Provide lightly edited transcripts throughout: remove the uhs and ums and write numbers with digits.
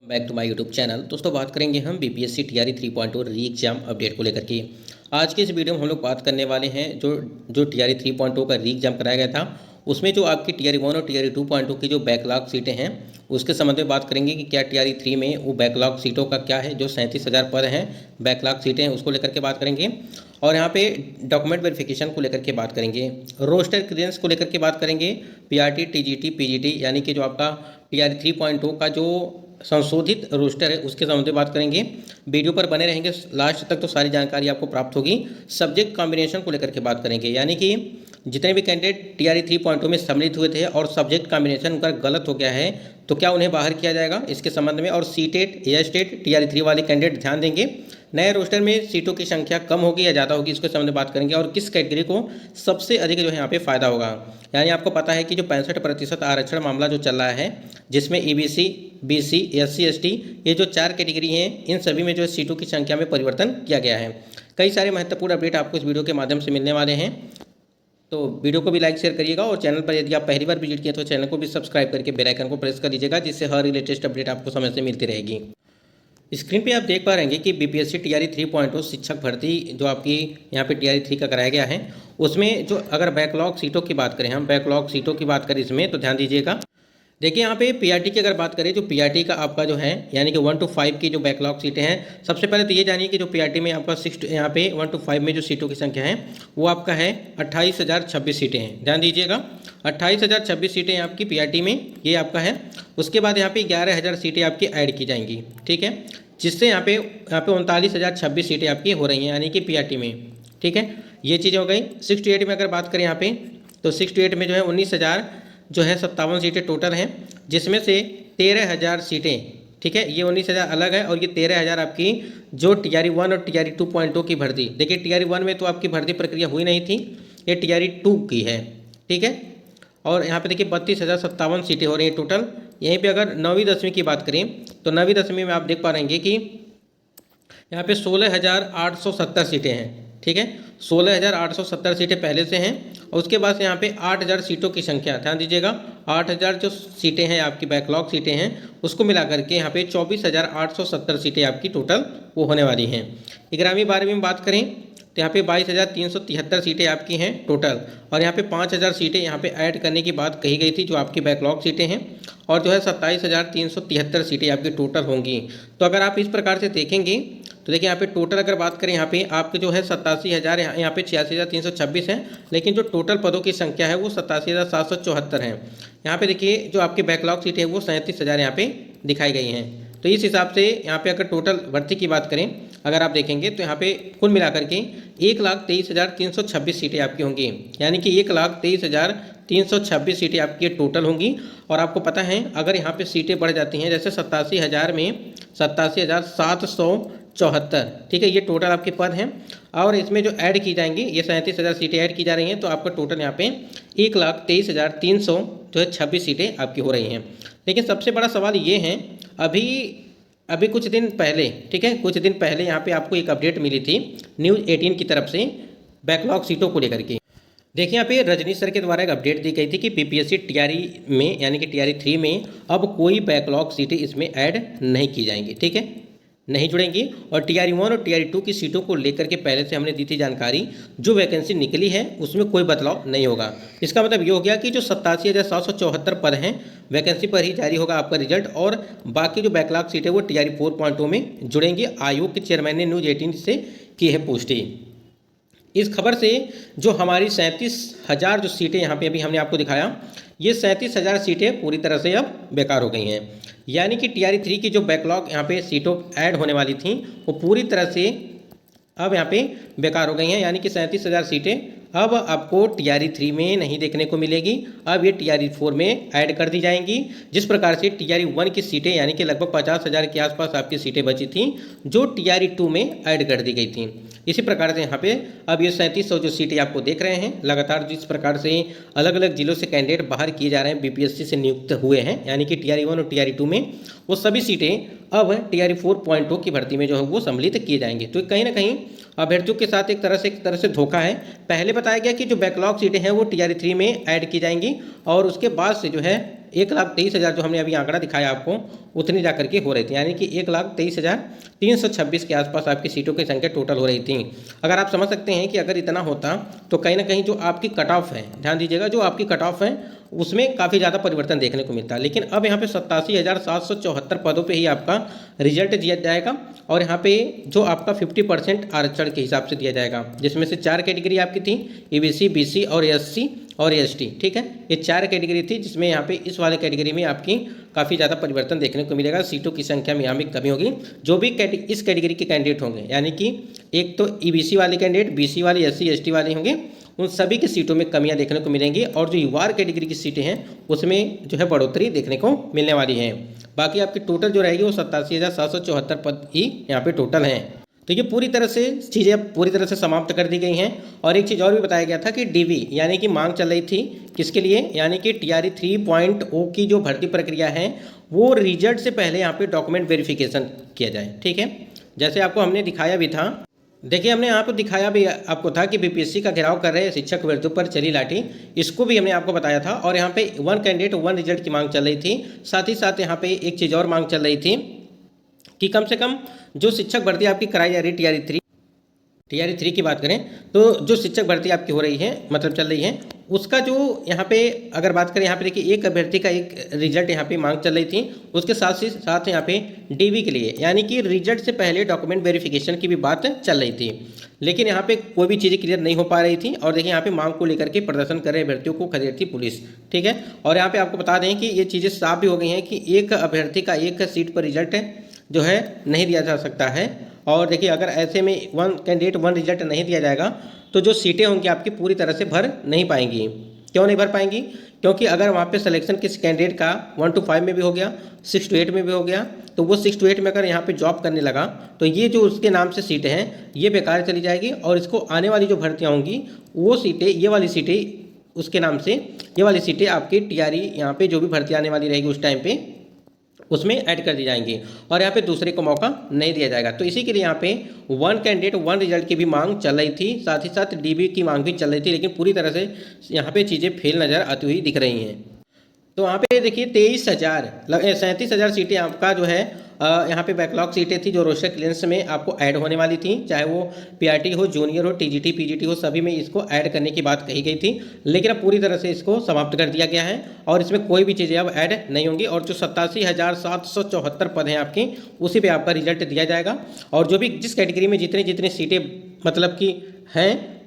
Back to my YouTube channel. दोस्तों बात करेंगे हम बीपीएससी टीआरई 3.0 री एग्जाम अपडेट को लेकर के। आज के इस वीडियो में हम लोग बात करने वाले हैं जो टीआरई 3.0 का री एग्जाम कराया गया था, उसमें जो आपकी टीआरई 1 और टीआरई 2.0 की जो बैकलॉग सीटें हैं उसके संबंध में बात करेंगे कि क्या टीआरई 3 में वो बैकलॉग सीटों का क्या है। जो 37,000 पद हैं बैकलॉग सीटें हैं उसको लेकर के बात करेंगे, और यहाँ पे डॉक्यूमेंट वेरिफिकेशन को लेकर के बात करेंगे, रोस्टर क्लियरेंस को लेकर के बात करेंगे, पीआरटी, टीजीटी, पीजीटी यानी कि जो आपका टीआरई 3.0 का जो संशोधित रोस्टर है उसके संबंध में बात करेंगे। वीडियो पर बने रहेंगे लास्ट तक तो सारी जानकारी आपको प्राप्त होगी। सब्जेक्ट कॉम्बिनेशन को लेकर के बात करेंगे, यानी कि जितने भी कैंडिडेट टीआरई 3.0 में सम्मिलित हुए थे और सब्जेक्ट कॉम्बिनेशन उनका गलत हो गया है तो क्या उन्हें बाहर किया जाएगा इसके संबंध में। और सीटेट या स्टेट टीआरई 3 वाले कैंडिडेट ध्यान देंगे, नए रोस्टर में सीटों की संख्या कम होगी या ज़्यादा होगी इसके संबंध में बात करेंगे, और किस कैटेगरी को सबसे अधिक जो है यहाँ पे फ़ायदा होगा। यानी आपको पता है कि जो 65% आरक्षण मामला जो चल रहा है जिसमें ईबीसी, बीसी, एससी, एसटी ये जो 4 कैटेगरी हैं इन सभी में जो सीटों की संख्या में परिवर्तन किया गया है। कई सारे महत्वपूर्ण अपडेट आपको इस वीडियो के माध्यम से मिलने वाले हैं, तो वीडियो को भी लाइक शेयर करिएगा, और चैनल पर यदि आप पहली बार विजिट किए तो चैनल को भी सब्सक्राइब करके बेल आइकन को प्रेस कर लीजिएगा, जिससे हर लेटेस्ट अपडेट आपको समय से मिलती रहेगी। स्क्रीन पे आप देख पा रहे हैं कि बीपीएससी टीआरई 3.0 शिक्षक भर्ती जो आपकी यहाँ पे टीआरई 3 का कराया गया है उसमें जो अगर बैकलॉग सीटों की बात करें, हम बैकलॉग सीटों की बात करें इसमें तो ध्यान दीजिएगा। देखिए यहाँ पे पीआरटी की अगर बात करें, जो पीआरटी का आपका जो है यानी कि 1 to 5 की जो बैकलॉग सीटें हैं, सबसे पहले तो ये जानिए कि जो पीआरटी में आपका 6 यहाँ पे 1 to 5 में जो सीटों की संख्या है वो आपका है 28,026 सीटें हैं। ध्यान दीजिएगा 28,026 सीटें आपकी पीआरटी में ये आपका है। उसके बाद यहाँ पे 11,000 सीटें आपकी ऐड की जाएंगी, ठीक है, जिससे यहाँ पे 39,026 सीटें आपकी हो रही हैं यानी कि पीआरटी में, ठीक है। ये चीज़ हो गई। 6 to 8 में अगर बात करें यहाँ पे तो 6 to 8 में जो है 19,057 सीटें टोटल हैं, जिसमें से 13,000 सीटें, ठीक है, ये 19,000 अलग है और ये 13,000 आपकी जो टीआरई 1 और टीआरई 2.0 की भर्ती। देखिए टीआरई 1 में तो आपकी भर्ती प्रक्रिया हुई नहीं थी, ये टीआरई 2 की है, ठीक है। और यहाँ पे देखिए 32,057 सीटें हो रही हैं टोटल। यहीं पे अगर 9वीं 10वीं की बात करें तो 9वीं 10वीं में आप देख पा रहे हैं कि यहाँ पे 16,870 सीटें हैं, ठीक है, 16,870 सीटें पहले से हैं। और उसके बाद यहाँ पे 8,000 सीटों की संख्या, ध्यान दीजिएगा 8,000 जो सीटें हैं आपकी बैकलॉग सीटें हैं उसको मिला करके यहाँ पे 24,870 सीटें आपकी टोटल वो होने वाली हैं। 11वीं 12वीं में बात करें तो यहाँ पे 22,373 सीटें आपकी हैं टोटल, और यहाँ पे 5,000 सीटें यहाँ पे ऐड करने की बात कही गई थी जो आपकी बैकलॉग सीटें हैं, और जो है 27,373 सीटें आपकी टोटल होंगी। तो अगर आप इस प्रकार से देखेंगे तो देखिए यहाँ पे टोटल अगर बात करें यहाँ पे आपके जो है 87,000, यहाँ पे 86,326 है, लेकिन जो टोटल पदों की संख्या है वो 87,774 है। यहाँ पे देखिए जो आपकी बैकलॉग सीटें हैं वो 37,000 यहाँ पे दिखाई गई हैं। तो इस हिसाब से यहाँ पे अगर टोटल भर्ती की बात करें अगर आप देखेंगे तो यहाँ पे कुल मिलाकर के 1,23,326 सीटें आपकी होंगी, यानी कि 1,23,326 सीटें आपकी टोटल होंगी। और आपको पता है अगर यहाँ पे सीटें बढ़ जाती हैं, जैसे 87,000 में 87,774, ठीक है, ये टोटल आपके पद हैं, और इसमें जो ऐड की जाएंगी ये 37,000 सीटें ऐड की जा रही हैं, तो आपका टोटल यहाँ पे 1,23,326 सीटें आपकी हो रही हैं। लेकिन सबसे बड़ा सवाल ये है, अभी कुछ दिन पहले, ठीक है, कुछ दिन पहले यहाँ पे आपको एक अपडेट मिली थी न्यूज़ 18 की तरफ से बैकलॉग सीटों को लेकर के। देखिए यहाँ पे रजनीश सर के द्वारा एक अपडेट दी गई थी कि बीपीएससी टीआरई में यानी कि टीआरई 3 में अब कोई बैकलॉग सीटें इसमें ऐड नहीं की जाएंगी, ठीक है, नहीं जुड़ेंगी। और टीआरई 1 और टीआरई 2 की सीटों को लेकर के पहले से हमने दी थी जानकारी, जो वैकेंसी निकली है उसमें कोई बदलाव नहीं होगा। इसका मतलब ये हो गया कि जो 87,774 पद हैं वैकेंसी पर ही जारी होगा आपका रिजल्ट, और बाकी जो बैकलॉग सीटें वो टीआरई 4.0 में जुड़ेंगी। आयोग के चेयरमैन ने न्यूज़ 18 से की है पुष्टि। इस खबर से जो हमारी 37,000 जो सीटें यहाँ पे अभी हमने आपको दिखाया, ये 37,000 सीटें पूरी तरह से अब बेकार हो गई हैं, यानी कि टीआरई 3 की जो बैकलॉग यहाँ पे सीटों ऐड होने वाली थी वो पूरी तरह से अब यहाँ पे बेकार हो गई हैं, यानी कि 37,000 सीटें अब आपको टीआरई 3 में नहीं देखने को मिलेगी, अब ये टीआरई 4 में ऐड कर दी जाएंगी। जिस प्रकार से टीआरई 1 की सीटें यानी कि लगभग 50,000 के आसपास आपकी सीटें बची थीं जो टीआरई 2 में ऐड कर दी गई थी, इसी प्रकार से यहाँ पे अब ये 3700 जो सीटें आपको देख रहे हैं लगातार जिस प्रकार से अलग अलग जिलों से कैंडिडेट बाहर किए जा रहे हैं बीपीएससी से नियुक्त हुए हैं, यानी कि टीआरई 1 और टीआरई 2 में, वो सभी सीटें अब टीआरई 4.0 की भर्ती में जो है वो सम्मिलित किए जाएंगे। तो कहीं ना कहीं अभ्यर्थियों के साथ एक तरह से धोखा है। पहले बताया गया कि जो बैकलॉग सीटें हैं वो टीआरई 3 में ऐड की जाएंगी और उसके बाद से जो है 1,23,000 जो हमने अभी आंकड़ा दिखाया आपको उतनी जा करके हो रही थी, यानी कि 1,23,326 के आसपास आपकी सीटों की संख्या टोटल हो रही थी। अगर आप समझ सकते हैं कि अगर इतना होता तो कहीं ना कहीं जो आपकी कट ऑफ है, ध्यान दीजिएगा, जो आपकी कट ऑफ है उसमें काफ़ी ज़्यादा परिवर्तन देखने को मिलता है। लेकिन अब यहाँ पे 87,774 पदों पे ही आपका रिजल्ट दिया जाएगा और यहाँ पे जो आपका 50% आरक्षण के हिसाब से दिया जाएगा, जिसमें से 4 कैटेगरी आपकी थी, ईबीसी, बीसी और एससी और एसटी। ठीक है, ये 4 कैटेगरी थी, जिसमें यहाँ पे इस वाले कैटेगरी में आपकी काफ़ी ज़्यादा परिवर्तन देखने को मिलेगा। सीटों की संख्या में यहाँ भी कमी होगी। जो भी इस कैटेगरी के कैंडिडेट होंगे, यानी कि एक तो ईबीसी वाले कैंडिडेट, बीसी वाले, एससी एसटी वाले होंगे, उन सभी की सीटों में कमियां देखने को मिलेंगी और जो युवा कैटेगरी की सीटें हैं उसमें जो है बढ़ोतरी देखने को मिलने वाली है। बाकी आपकी टोटल जो रहेगी वो 87,774 पद ही यहाँ पे टोटल हैं। तो ये पूरी तरह से चीज़ें अब पूरी तरह से समाप्त कर दी गई हैं। और एक चीज़ और भी बताया गया था कि डीवी यानी कि मांग चल रही थी किसके लिए, यानी कि टीआरई 3.0 की जो भर्ती प्रक्रिया है वो रिजल्ट से पहले यहाँ पे डॉक्यूमेंट वेरिफिकेशन किया जाए। ठीक है, जैसे आपको हमने दिखाया भी था, देखिए हमने यहाँ पर दिखाया भी आपको था कि बीपीएससी का घेराव कर रहे शिक्षक वृत्तियों पर चली लाठी, इसको भी हमने आपको बताया था। और यहाँ पे 1 कैंडिडेट 1 रिजल्ट की मांग चल रही थी। साथ ही साथ यहाँ पे एक चीज़ और मांग चल रही थी कि कम से कम जो शिक्षक भर्ती आपकी कराई जा रही है टीआरई 3 की बात करें तो जो शिक्षक भर्ती आपकी हो रही है, मतलब चल रही है, उसका जो यहाँ पे अगर बात करें, यहाँ पे देखिए एक अभ्यर्थी का एक रिजल्ट यहाँ पे मांग चल रही थी, उसके साथ ही साथ यहाँ पे डीवी के लिए यानी कि रिजल्ट से पहले डॉक्यूमेंट वेरिफिकेशन की भी बात चल रही थी। लेकिन यहाँ पे कोई भी चीज़ें क्लियर नहीं हो पा रही थी। और देखिए यहाँ पे मांग को लेकर के प्रदर्शन कर रहे अभ्यर्थियों को खदेड़ती पुलिस। ठीक है, और यहाँ पे आपको बता दें कि ये चीज़ें साफ भी हो गई हैं कि एक अभ्यर्थी का एक सीट पर रिजल्ट जो है नहीं दिया जा सकता है। और देखिए अगर ऐसे में 1 कैंडिडेट 1 रिजल्ट नहीं दिया जाएगा तो जो सीटें होंगी आपकी पूरी तरह से भर नहीं पाएंगी। क्यों नहीं भर पाएंगी? क्योंकि अगर वहाँ पे सिलेक्शन किस कैंडिडेट का 1 to 5 में भी हो गया, 6 to 8 में भी हो गया, तो वो 6 to 8 में अगर यहाँ पे जॉब करने लगा तो ये जो उसके नाम से सीटें हैं ये बेकार चली जाएगी। और इसको आने वाली जो भर्तियाँ होंगी वो सीटें, ये वाली सीटें उसके नाम से, ये वाली सीटें आपकी टीआरई यहाँ पे जो भी भर्ती आने वाली रहेगी उस टाइम पे उसमें ऐड कर दी जाएंगी और यहाँ पे दूसरे को मौका नहीं दिया जाएगा। तो इसी के लिए यहाँ पे 1 कैंडिडेट 1 रिजल्ट की भी मांग चल रही थी, साथ ही साथ डीबी की मांग भी चल रही थी, लेकिन पूरी तरह से यहाँ पे चीज़ें फेल नज़र आती हुई दिख रही हैं। तो यहाँ पे देखिए 37,000 सीटें आपका जो है यहाँ पे बैकलॉग सीटें थी जो रोस्टर क्लियरेंस में आपको ऐड होने वाली थी, चाहे वो पीआरटी हो, जूनियर हो, टीजीटी, पीजीटी हो, सभी में इसको ऐड करने की बात कही गई थी। लेकिन अब पूरी तरह से इसको समाप्त कर दिया गया है और इसमें कोई भी चीज़ें अब ऐड नहीं होंगी। और जो 87,774 पद हैं आपकी, उसी पर आपका रिजल्ट दिया जाएगा। और जो भी जिस कैटेगरी में जितनी जितनी सीटें मतलब कि हैं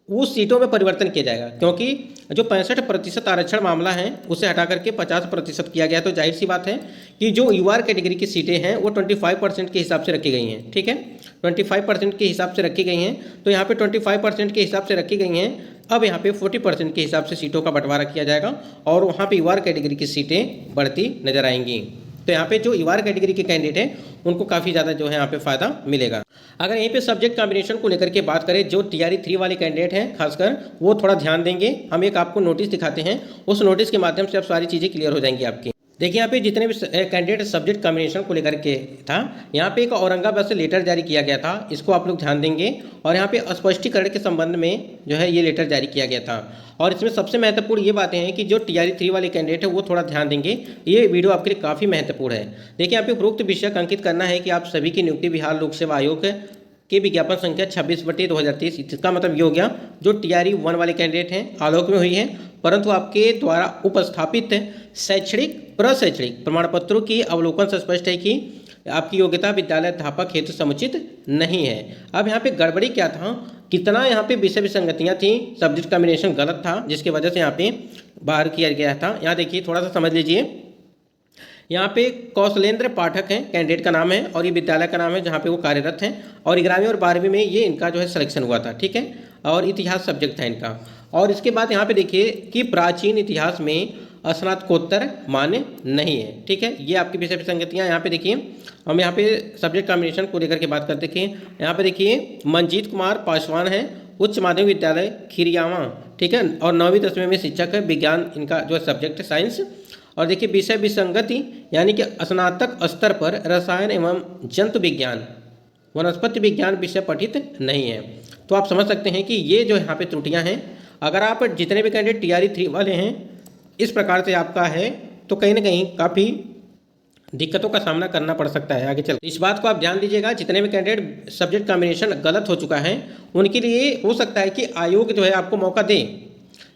उस सीटों में परिवर्तन किया जाएगा, क्योंकि जो 65% आरक्षण मामला है उसे हटा करके 50% किया गया। तो जाहिर सी बात है कि जो यूआर कैटेगरी की सीटें हैं वो 25% के हिसाब से रखी गई हैं। ठीक है, 25% के हिसाब से रखी गई हैं। तो यहाँ पे 25% के हिसाब से रखी गई हैं। अब यहाँ पे 40% के हिसाब से सीटों का बंटवारा किया जाएगा और वहाँ पे यूआर कैटेगरी की सीटें बढ़ती नजर आएंगी। तो यहाँ पे जो यूआर कैटेगरी के कैंडिडेट हैं उनको काफ़ी ज़्यादा जो है यहाँ पे फ़ायदा मिलेगा। अगर यहीं पे सब्जेक्ट कॉम्बिनेशन को लेकर के बात करें, जो टीआरई 3 वाले कैंडिडेट हैं खासकर वो थोड़ा ध्यान देंगे। हम एक आपको नोटिस दिखाते हैं, उस नोटिस के माध्यम से अब सारी चीज़ें क्लियर हो जाएंगी आपकी। देखिए यहाँ पे जितने भी कैंडिडेट सब्जेक्ट कॉम्बिनेशन को लेकर के था, यहाँ पे एक औरंगाबाद से लेटर जारी किया गया था, इसको आप लोग ध्यान देंगे। और यहाँ पे स्पष्टीकरण के संबंध में जो है ये लेटर जारी किया गया था। और इसमें सबसे महत्वपूर्ण ये बातें हैं कि जो टीआरई 3 वाले कैंडिडेट है वो थोड़ा ध्यान देंगे, ये वीडियो आपके लिए काफ़ी महत्वपूर्ण है। देखिए यहाँ पे उपरोक्त विषय अंकित करना है कि आप सभी की नियुक्ति बिहार लोक सेवा आयोग के विज्ञापन संख्या 26/2023, इसका मतलब ये हो गया जो टीआरई 1 वाले कैंडिडेट हैं आलोक में हुई है, परंतु आपके द्वारा उपस्थापित शैक्षणिक प्रशैक्षणिक प्रमाण पत्रों की अवलोकन से स्पष्ट है कि आपकी योग्यता विद्यालय अध्यापक हेतु समुचित नहीं है। अब यहाँ पे गड़बड़ी क्या था, कितना यहाँ पे विषय विसंगतियाँ थी, सब्जेक्ट कॉम्बिनेशन गलत था जिसकी वजह से यहाँ पे बाहर किया गया था। यहाँ देखिए थोड़ा सा समझ लीजिए, यहाँ पे कौशलेंद्र पाठक हैं कैंडिडेट का नाम है और ये विद्यालय का नाम है जहाँ पे वो कार्यरत हैं। और 11वीं और 12वीं में ये इनका जो है सिलेक्शन हुआ था। ठीक है, और इतिहास सब्जेक्ट था इनका। और इसके बाद यहाँ पे देखिए कि प्राचीन इतिहास में स्नातकोत्तर मान्य नहीं है। ठीक है, ये आपकी विषय विसंगतियाँ। यहाँ पे देखिए हम यहाँ पे सब्जेक्ट कॉम्बिनेशन को लेकर के बात करते थे। यहाँ पे देखिए मंजीत कुमार पासवान है, उच्च माध्यमिक विद्यालय खिरियावा। ठीक है, और 9वीं 10वीं में शिक्षक है, विज्ञान इनका जो है सब्जेक्ट है साइंस। और देखिए विषय विसंगति यानी कि स्नातक स्तर पर रसायन एवं जंतु विज्ञान वनस्पति विज्ञान विषय पठित नहीं है। तो आप समझ सकते हैं कि ये जो यहाँ पे त्रुटियां हैं। अगर आप जितने भी कैंडिडेट टीआरई 3 वाले हैं इस प्रकार से आपका है तो कहीं ना कहीं काफ़ी दिक्कतों का सामना करना पड़ सकता है आगे चल। इस बात को आप ध्यान दीजिएगा, जितने भी कैंडिडेट सब्जेक्ट कॉम्बिनेशन गलत हो चुका है उनके लिए हो सकता है कि आयोग जो है आपको मौका दे।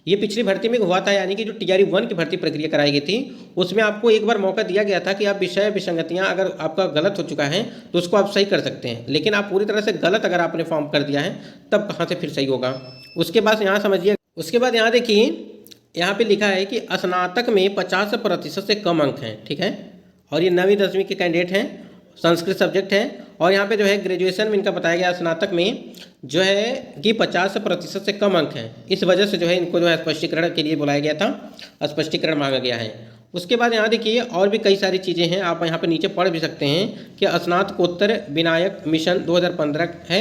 ये पिछली भर्ती में हुआ था, यानी कि जो टीआरई 1 की भर्ती प्रक्रिया कराई गई थी उसमें आपको एक बार मौका दिया गया था कि आप विषय विसंगतियां अगर आपका गलत हो चुका है तो उसको आप सही कर सकते हैं, लेकिन आप पूरी तरह से गलत अगर आपने फॉर्म कर दिया है तब कहाँ से फिर सही होगा। उसके बाद यहाँ समझिए, उसके बाद यहाँ देखिए, यहाँ पे लिखा है कि स्नातक में 50% से कम अंक हैं, ठीक है, और ये 9वीं 10वीं के कैंडिडेट हैं, संस्कृत सब्जेक्ट है। और यहाँ पे जो है ग्रेजुएशन में इनका बताया गया स्नातक में जो है कि 50% से कम अंक हैं, इस वजह से जो है इनको जो है स्पष्टीकरण के लिए बुलाया गया था, स्पष्टीकरण मांगा गया है। उसके बाद यहाँ देखिए और भी कई सारी चीज़ें हैं, आप यहाँ पे नीचे पढ़ भी सकते हैं कि स्नातकोत्तर विनायक मिशन 2015 है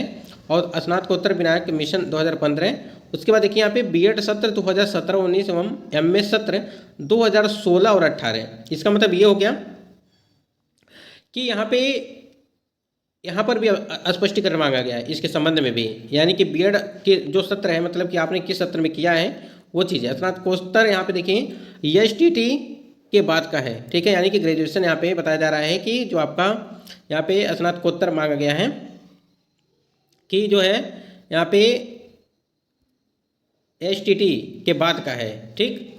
और स्नातकोत्तर विनायक मिशन 2015। उसके बाद देखिए यहाँ पे बीएड सत्र 2017-19 एवं एमए सत्र 2016 और 18। इसका मतलब ये हो गया कि यहाँ पर भी स्पष्टीकरण मांगा गया है इसके संबंध में भी, यानी कि बीएड के जो सत्र है, मतलब कि आपने किस सत्र में किया है वो चीज़ है। स्नातकोत्तर यहाँ पे देखिए एसटीटी के बाद का है, ठीक है, यानी कि ग्रेजुएशन यहाँ पे बताया जा रहा है कि जो आपका यहाँ पे स्नातकोत्तर मांगा गया है कि जो है यहाँ पे एसटीटी के बाद का है, ठीक,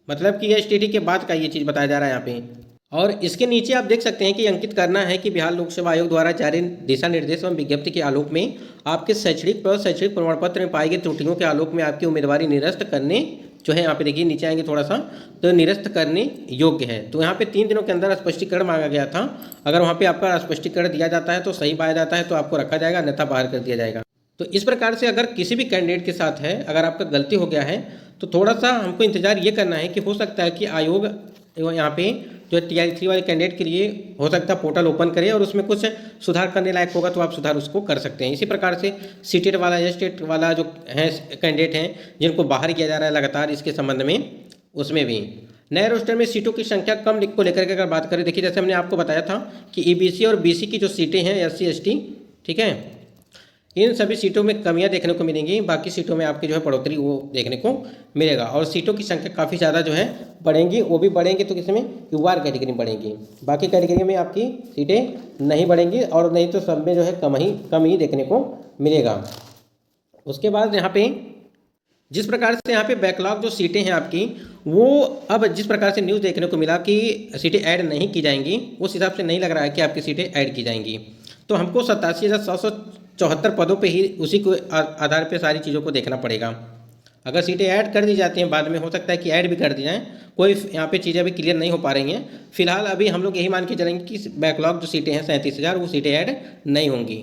मतलब कि एसटीटी के बाद का ये चीज़ बताया जा रहा है यहाँ पे। और इसके नीचे आप देख सकते हैं कि अंकित करना है कि बिहार लोक सेवा आयोग द्वारा जारी दिशा निर्देश एवं विज्ञप्ति के आलोक में आपके शैक्षणिक प्रमाण पत्र में पाई गई त्रुटियों के आलोक में आपकी उम्मीदवारी निरस्त करने जो है, यहाँ पे देखिए नीचे आएंगे थोड़ा सा, तो निरस्त करने योग्य है। तो यहाँ पे 3 दिनों के अंदर स्पष्टीकरण मांगा गया था, अगर वहाँ पे आपका स्पष्टीकरण दिया जाता है तो सही पाया जाता है तो आपको रखा जाएगा, अन्यथा बाहर कर दिया जाएगा। तो इस प्रकार से अगर किसी भी कैंडिडेट के साथ है, अगर आपका गलती हो गया है तो थोड़ा सा हमको इंतजार ये करना है कि हो सकता है कि आयोग यहाँ पे जो टीआरई 3 वाले कैंडिडेट के लिए हो सकता है पोर्टल ओपन करे और उसमें कुछ सुधार करने लायक होगा तो आप सुधार उसको कर सकते हैं। इसी प्रकार से सीटेट वाला या स्टेट वाला जो है कैंडिडेट हैं जिनको बाहर किया जा रहा है लगातार इसके संबंध में, उसमें भी नए रोस्टर में सीटों की संख्या कम को लेकर के अगर बात करें, देखिए जैसे हमने आपको बताया था कि ईबीसी और बीसी की जो सीटें हैं एससी एसटी, ठीक है, इन सभी सीटों में कमियां देखने को मिलेंगी, बाकी सीटों में आपकी जो है बढ़ोतरी वो देखने को मिलेगा और सीटों की संख्या काफ़ी ज़्यादा जो है बढ़ेंगी, वो भी बढ़ेंगी तो किसमें, यूआर कैटेगरी में बढ़ेंगी, बाकी कैटेगरी में आपकी सीटें नहीं बढ़ेंगी और नहीं तो सब में जो है कम ही देखने को मिलेगा। उसके बाद यहाँ पे जिस प्रकार से यहाँ पे बैकलॉग जो सीटें हैं आपकी, वो अब जिस प्रकार से न्यूज़ देखने को मिला कि सीटें ऐड नहीं की जाएंगी, उस हिसाब से नहीं लग रहा है कि आपकी सीटें ऐड की जाएंगी। तो हमको 87,774 पदों पे ही उसी को आधार पे सारी चीज़ों को देखना पड़ेगा। अगर सीटें ऐड कर दी जाती हैं बाद में, हो सकता है कि ऐड भी कर दी जाएँ, कोई यहाँ पे चीज़ें अभी क्लियर नहीं हो पा रही हैं। फिलहाल अभी हम लोग यही मान के चलेंगे कि बैकलॉग जो सीटें हैं 37,000 वो सीटें ऐड नहीं होंगी।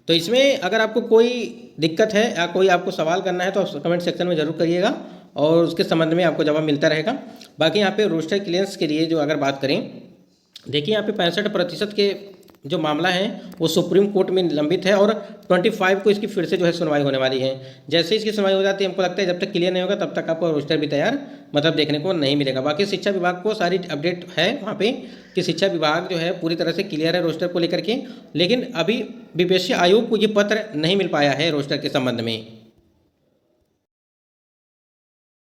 तो इसमें अगर आपको कोई दिक्कत है या कोई आपको सवाल करना है तो आप कमेंट सेक्शन में ज़रूर करिएगा और उसके संबंध में आपको जवाब मिलता रहेगा। बाकी यहाँ पे रोस्टर क्लियरेंस के लिए जो अगर बात करें, देखिए यहाँ पे 65% के जो मामला है वो सुप्रीम कोर्ट में लंबित है और 25 को इसकी फिर से जो है सुनवाई होने वाली है। जैसे इसकी सुनवाई हो जाती है, हमको लगता है जब तक क्लियर नहीं होगा तब तक आपको रोस्टर भी तैयार मतलब देखने को नहीं मिलेगा। बाकी शिक्षा विभाग को सारी अपडेट है वहाँ पे कि शिक्षा विभाग जो है पूरी तरह से क्लियर है रोस्टर को लेकर के, लेकिन अभी बीपीएससी आयोग को ये पत्र नहीं मिल पाया है रोस्टर के संबंध में।